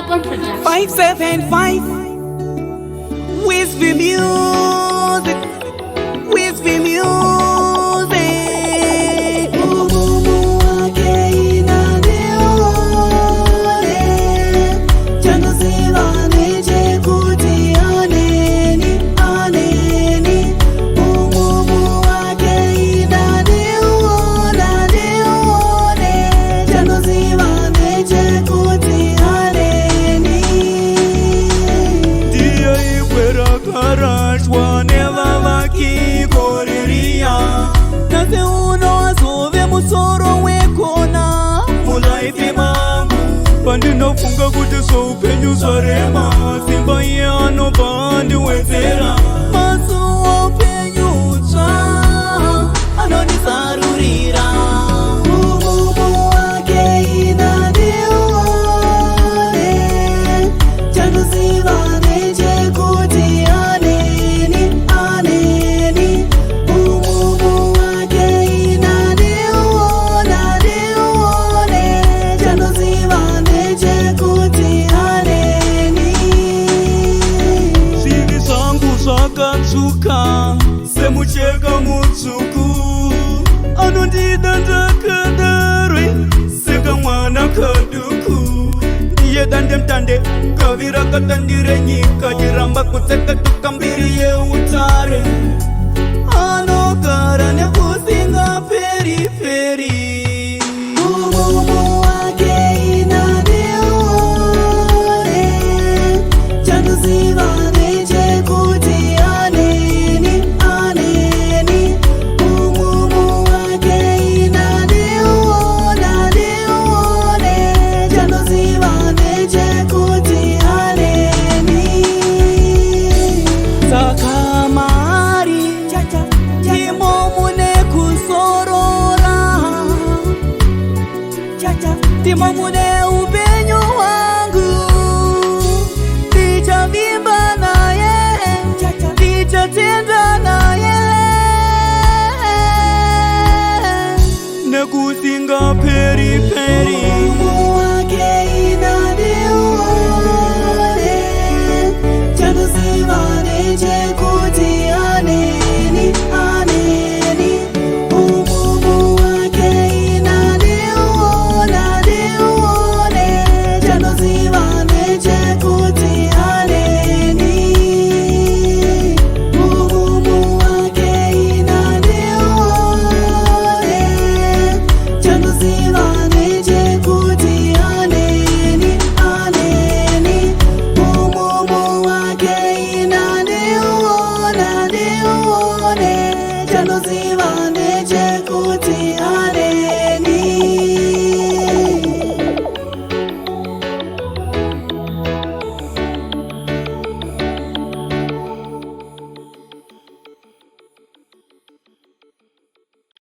Urban Production. 575 Whispy Music, Whispy Music. Umumu wake inaneole, chanzo sivaneje kuti aneni, aneni. Umumu wake inaneole, chanzo sivaneje kuti aneni. Dia ikwera karashwa neva vakikoriria, nase uno azove musoro wekona mulaifi mangu. Pandinofunga kuti soupenyu zvarema, simba iye anobva andiwedzera. Masuwo upenyu tsva anondizarurira. Umumu wake inaneole, chandoziva nechekuti aneni, aneni. Umumu wake inaneole, chandoziva nechekuti aneni. Zvinhu zvangu zvakatsuka semucheka mutsvuku, anondida ndakadarwe sekamwana kaduku. Ndiye dandemutande gavi rakatandire nyika, chiramba kutseka tuka mbiri yeutare, anogara nekusingaperi peri. Umumu wake inaneole, chandoziva nechekuti aneni, aneni. Umumu wake inaneole, chandoziva nechekuti aneni. Saka mahari ndimo mune kusorora, ndimo mune upenyu hwangu. Ndichavimba naye, ndichatenda naye nekusingaperi peri.